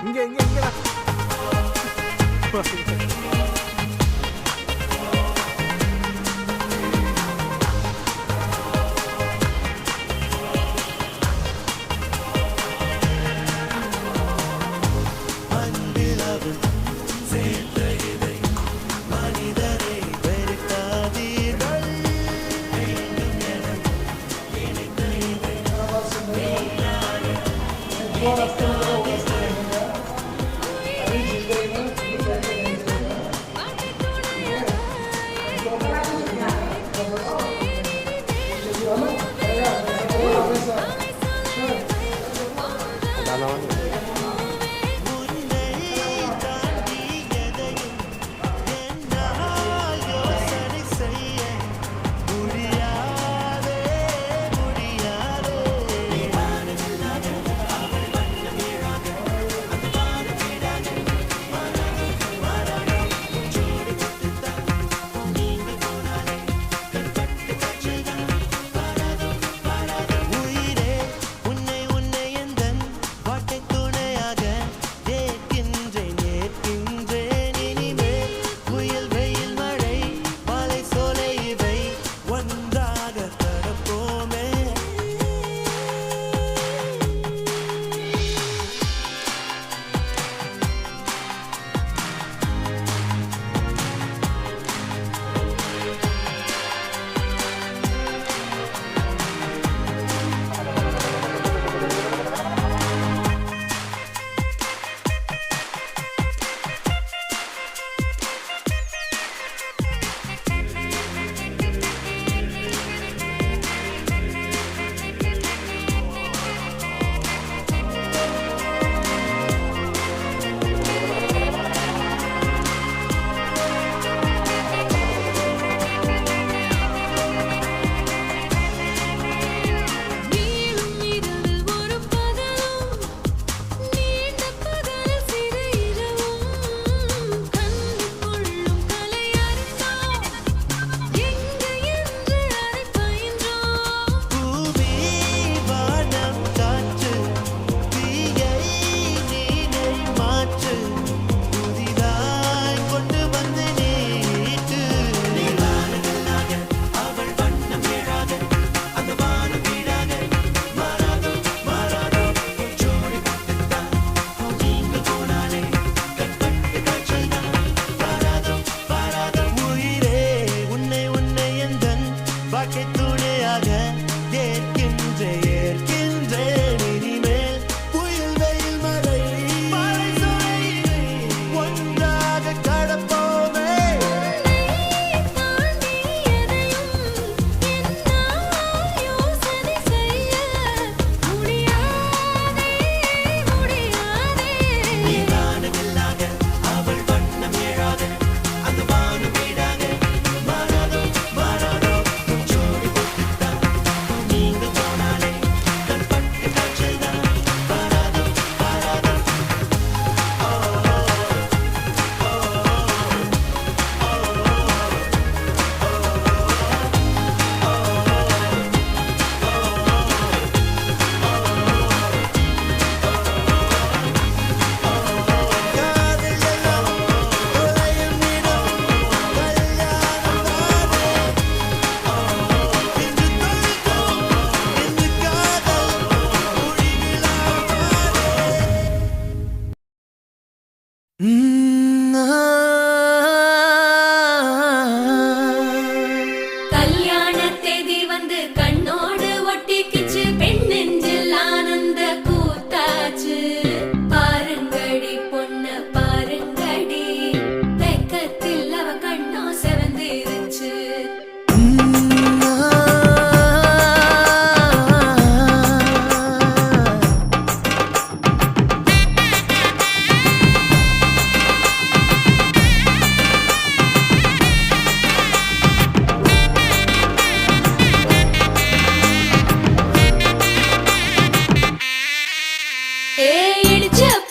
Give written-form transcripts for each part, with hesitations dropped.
இங்க இங்க இங்க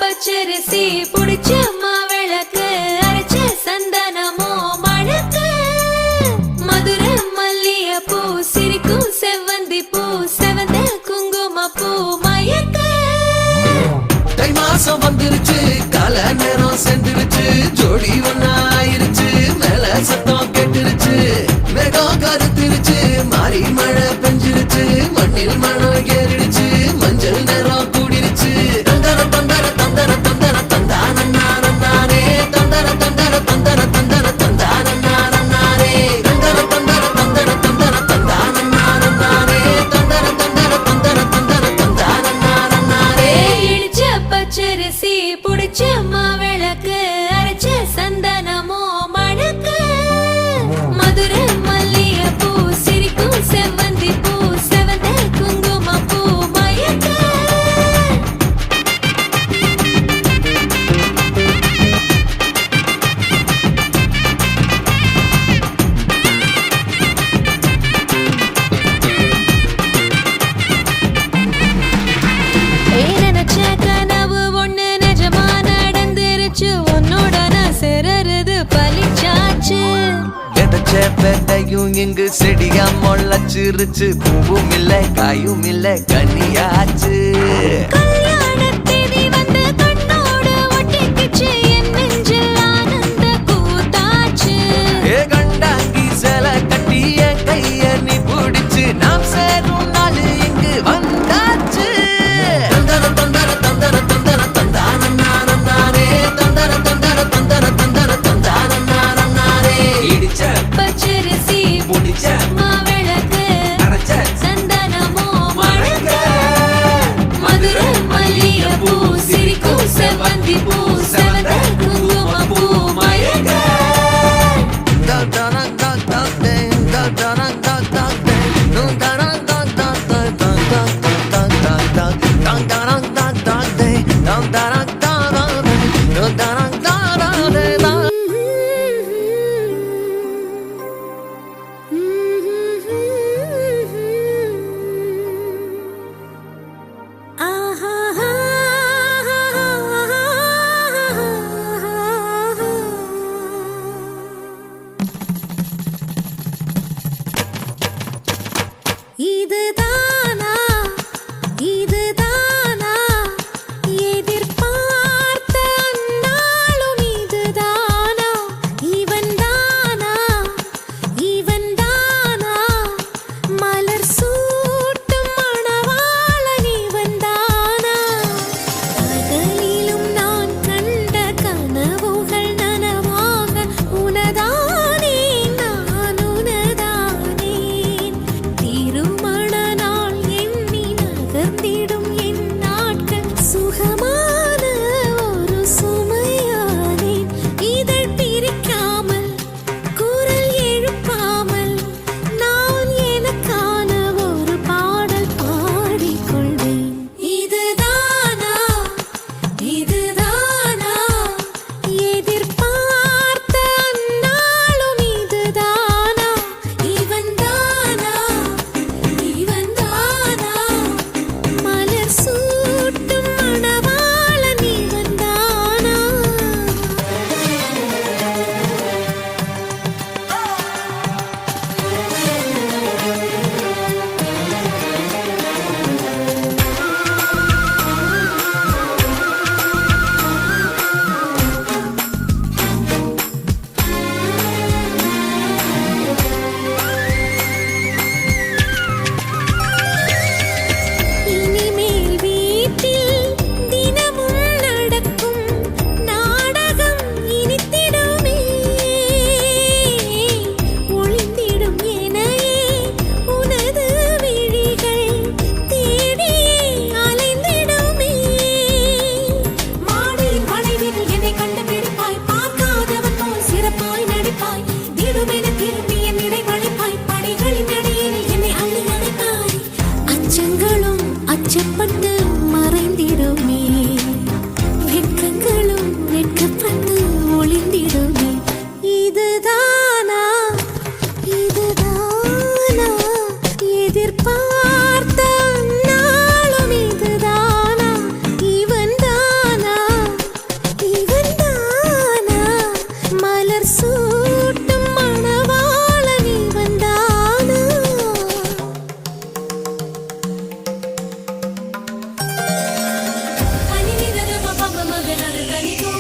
பச்சரிசி புடிச்ச மாவிளக்கு அரைச்ச சந்தனமோ மணக்கு மதுர மல்லிய பூ சிரிக்கும் செவ்வந்தி பூ செவந்த குங்கும பூ மயக்க தை மாசம் வந்துருச்சு மேகம் செந்துருச்சு ஜோடி ஒன்னாயிருச்சு மேல சத்தம் கேட்டுருச்சு மேகம் கருத்துருச்சு மாறி மழை பெஞ்சிருச்சு மண்ணில் மணம் ஏறிடுச்சு மஞ்சள் நேரம் கூடிருச்சு தந்தர தந்தர தந்தர தந்தர தந்தானே தந்தர தந்தர தந்தர தந்தர தந்தானே தந்தர தந்தர தந்தர தந்தர தந்தானே தந்தர தந்தர தந்தர தந்தர தந்தானே இடிச்ச பச்சரிசி புடிச்ச மாவிளக்கு அரைச்ச சந்தனமோ மணக்கு மதுரை மல்லிகைப்பூ சிரிக்கும் செவ்வந்தி பூ செவந்த குங்குமப்பூ மயக்க நினைச்ச கனவு ஒண்ணு நிஜமா நடந்துருச்சு உன்னோட நான் சிறருது பலிச்சாச்சு விதைச்ச விதையும் இங்கு செடியா முளைச்சிருச்சு பூவும் இல்ல காயும் இல்ல கனியாச்சு கல்யாணத்தேதி வந்து கண்ணோடு ஒட்டிக்கிச்சு என் நெஞ்சில் ஆனந்த கூத்தாச்சு ஏ கண்டாங்கி சில கட்டி என் கைய நீ பிடிச்சு நாம் சேரும் நாள் இங்கு வந்தாச்சு தந்தர தந்தர தந்தர தந்தர தந்தானே தந்தர தந்தர தந்தர தந்தர தந்தானே இடிச்ச பச்சரிசி முடிச்ச மாவிளக்கு அரைச்ச சந்தனமோ மணக்க மதுரை மல்லிகைப்பூ சிரிக்கும் செவ்வந்தி பூ செவந்த குங்குமப்பூ மயக்க இதுதானா இதுதானா எதிர்பார்த்த அந்நாளும் இதுதானா இவன்தானா இவன்தானா மலர் சூட்டும் மணவாளன் இவன்தானா பகலிலும் நான் கண்ட கனவுகள் நனவாக உனதானே நான் உனதானே திருமண நாள் எண்ணி நகர்ந்திடும் என் நாட்கள் சுகமான ஒரு சுமையானேன் இதழ் பிரிக்காமல் குரல் எழுப்பாமல் நான் எனக்கான ஒரு பாடல் பாடிக்கொள்வேன் இதுதானா இதுதானா எதிர்பார்த்த அந்நாளும் இதுதானா இவன்தானா இவன்தானா மலர் சூட்டும் மணவாளன் இவன்தானா இனிமேல் வீட்டில் தினமும் நடக்கும் நாடகம் இனித்திடுமே ஒளிந்திடும் எனையே உனது விழிகள் தேடியே அலைந்திடுமே மாடியின் வளைவில் என்னை கண்டுபிடிப்பாய் பார்க்காதவன் போல் சிறப்பாய் நடிப்பாய் திடுமென திரும்பி என் இடை வளைப்பாய் படிகளின் இடையில் என்னை அள்ளி அணைப்பாய் அச்சங்களும் அச்சப்பட்டு மறைந்திடுமே வெட்கங்களும் வெட்கப்பட்டு ஒளிந்திடுமே இதுதானா இதுதானா எதிர்பார்த்த நாளும் இதுதானா இவன்தானா இவன்தானா மலர் சூட்டும் மணவாளன் இவன்தானா கனினிதர பப மகனது கனிகோ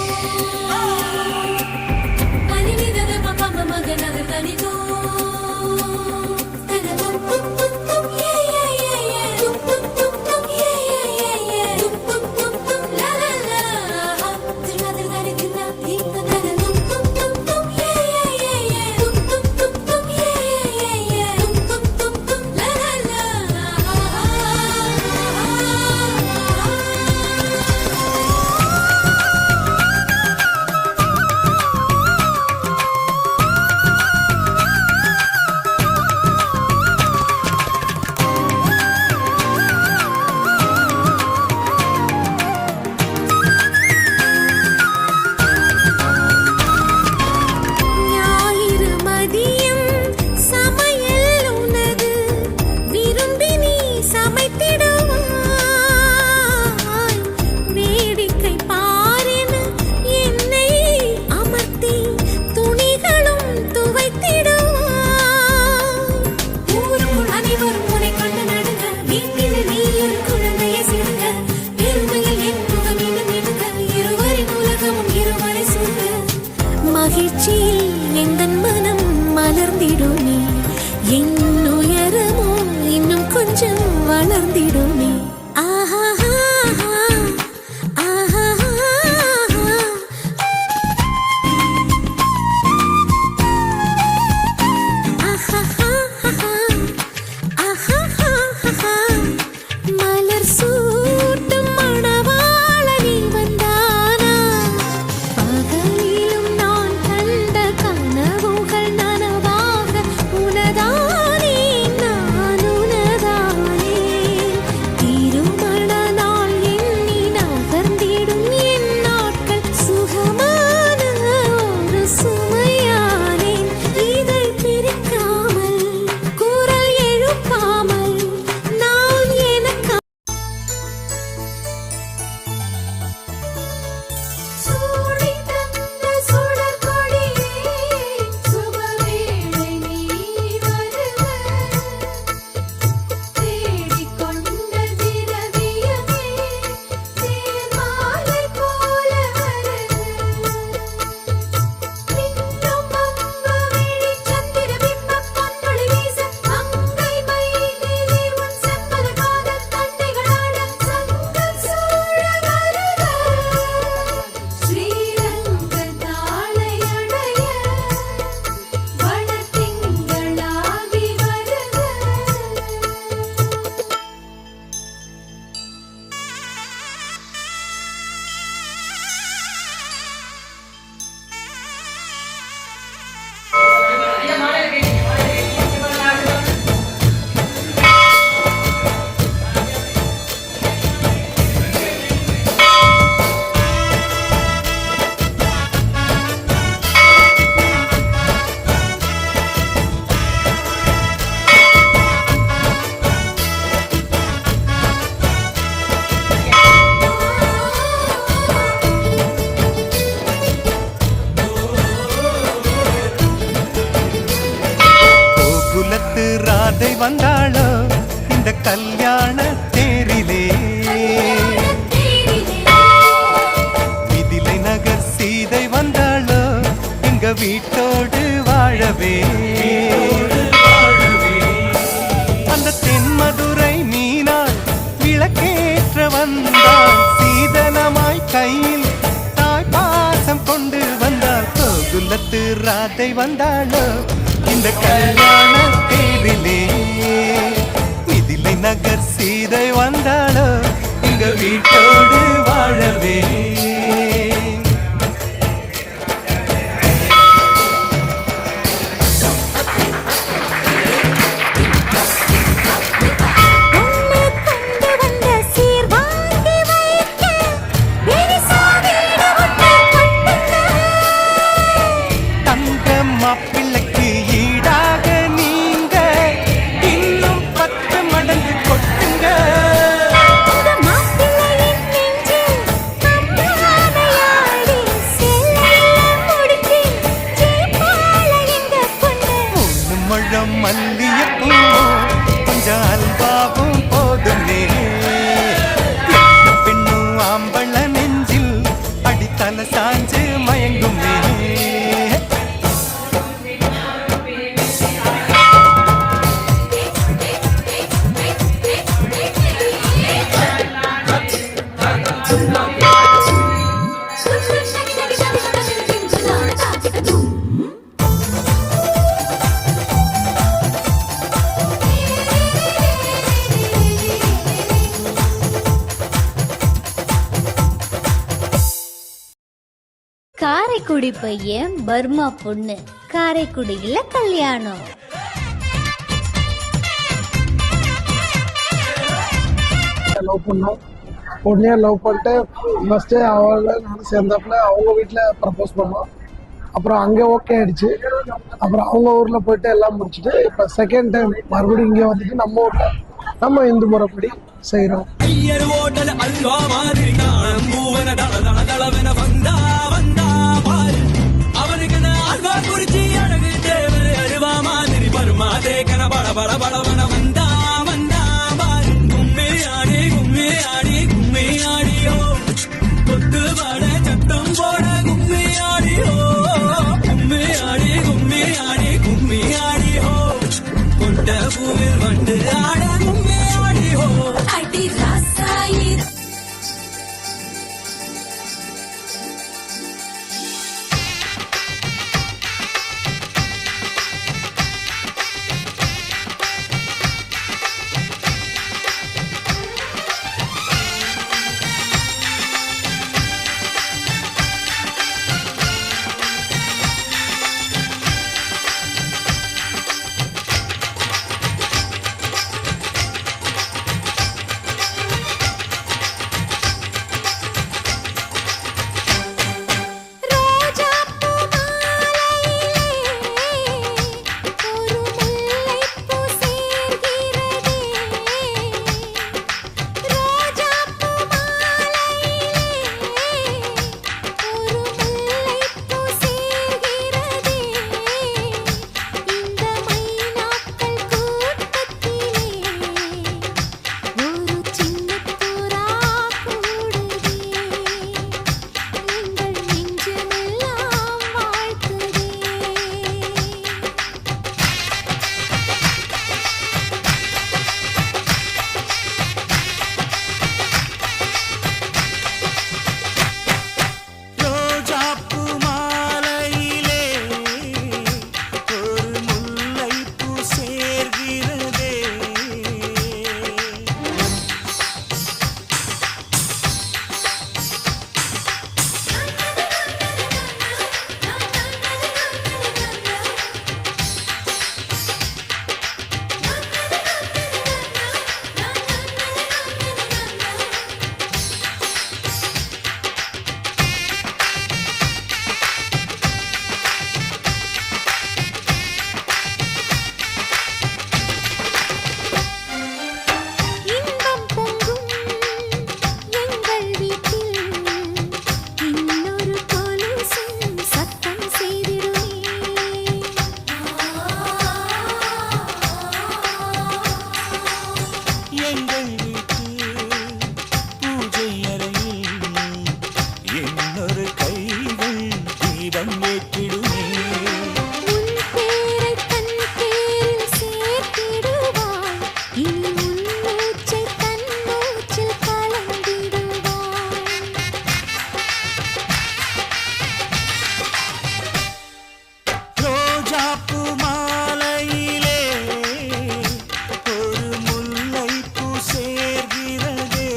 மலர்ந்திடுமே. ஆஹா ஆஹா மலர் சூட்டும் மணவாளனி வந்தானா, பகலிலும் நான் கண்ட கனவுகள் நனவாக உனதானே நான் உனதானே. திருமண நாள் எண்ணி நகர்ந்திடும் என் நாட்கள் சுகமான ஒரு சுமையானேன். இதை பிரிக்காமல் குரல் எழுப்பாமல் நான் எனக்கு சூடி தந்த சுடர் கொடியே சுபவேளை நீ வருக, தேடிக்கொண்ட திரவியமே தேர்மாலை போல வருக. மின்னும் அம்பு விழி சந்திர பிம்பம் பொன்னொளி வீச, மங்கை மைதிலி உன் செம்பல காதல் தண்டைகளாட சங்கம் சூழ வருக. ஸ்ரீரங்க தாளை அடைய வடதிங்களாவி வருக. கோகுலத்து ராதை வந்தாளோ இந்த கல்யாண தேரிலே, மிதிலை நகர் சீதை வந்தாளோ எங்க வீட்டோடு வாழவே. அந்த தென்மதுரை மீனாள் விளக்கேற்ற வந்தாள், சீதனமாய் கையில் தாய் பாசம் கொண்டு வந்தாள். கோகுலத்து ராதை வந்தாளோ இந்த கல்யாண தேரிலே, மிதிலை நகர் சீதை வந்தாளோ எங்க வீட்டோடு வாழவே. உன்னை கொண்டு வந்த சீர் வாங்கி வைக்க பெரிசா வீடு ஒன்று கட்டுங்க. தங்க மாப்பிள்ளைக்கு ஈடாக நீங்க இன்னும் 10 மடங்கு கொட்டுங்க. இந்த மாப்பிள்ளையின் நெஞ்சில் கம்பானையாடி செல்ல முடிச்சு ஜெயிப்பாள எங்க பொண்ணு. 3 முழம் மல்லிகைப்பூவும் கொஞ்சம் அல்வாவும் போதுமே. எந்த பெண்ணும் ஆம்பள நெஞ்சில் அடித்தல சாஞ்சு மயங்குமே. காரைக்குடி பையன் பர்மா பொண்ணு, காரைக்குடியில கல்யாணம். லவ் பண்ணோம். உடனே லவ் பண்ணிட்டு ஃபர்ஸ்ட் அவளை நானும் சேர்ந்தாப்புல அவங்க வீட்டில் ப்ரப்போஸ் பண்ணோம். அப்புறம் அங்கே ஓகே ஆயிடுச்சு. அப்புறம் அவங்க ஊரில் போயிட்டு எல்லாம் முடிச்சுட்டு இப்போ செகண்ட் டைம் மறுபடியும் இங்கே வந்துட்டு நம்ம ஊரில் நம்ம இந்து முறைப்படி செய்கிறோம். பூவில் வந்து ஆட கும்மி ஆடி हो அடி ராசாயி எங்கள் வீட்டு பூஜை அறையில் இன்னொரு கைகள் தீபம் ஏற்றிடுமே ரோஜாப்பூ மாலையிலே ஒரு முல்லைப்பூ சேர்கிறதே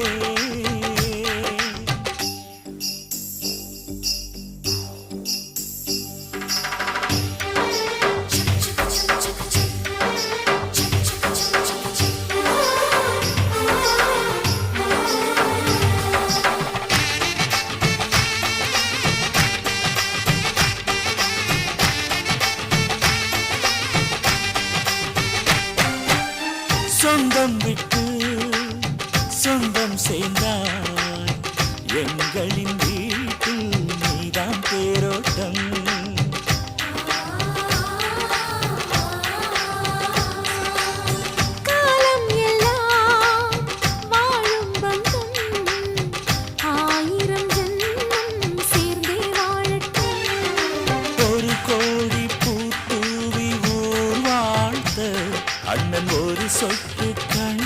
சொந்தம் விட்டு சொந்தம் சேர்ந்தாய் எங்களின் வீட்டில் நீதான் தேரோட்டம் காலம் எல்லாம் வாழும் பந்தம் ஆயிரம் ஜன்மம் சேர்ந்தே வாழட்டும் ஒரு கோடி பூத்தூவி ஊர் வாழ்த்த அண்ணன் ஒரு சொட்டு கண்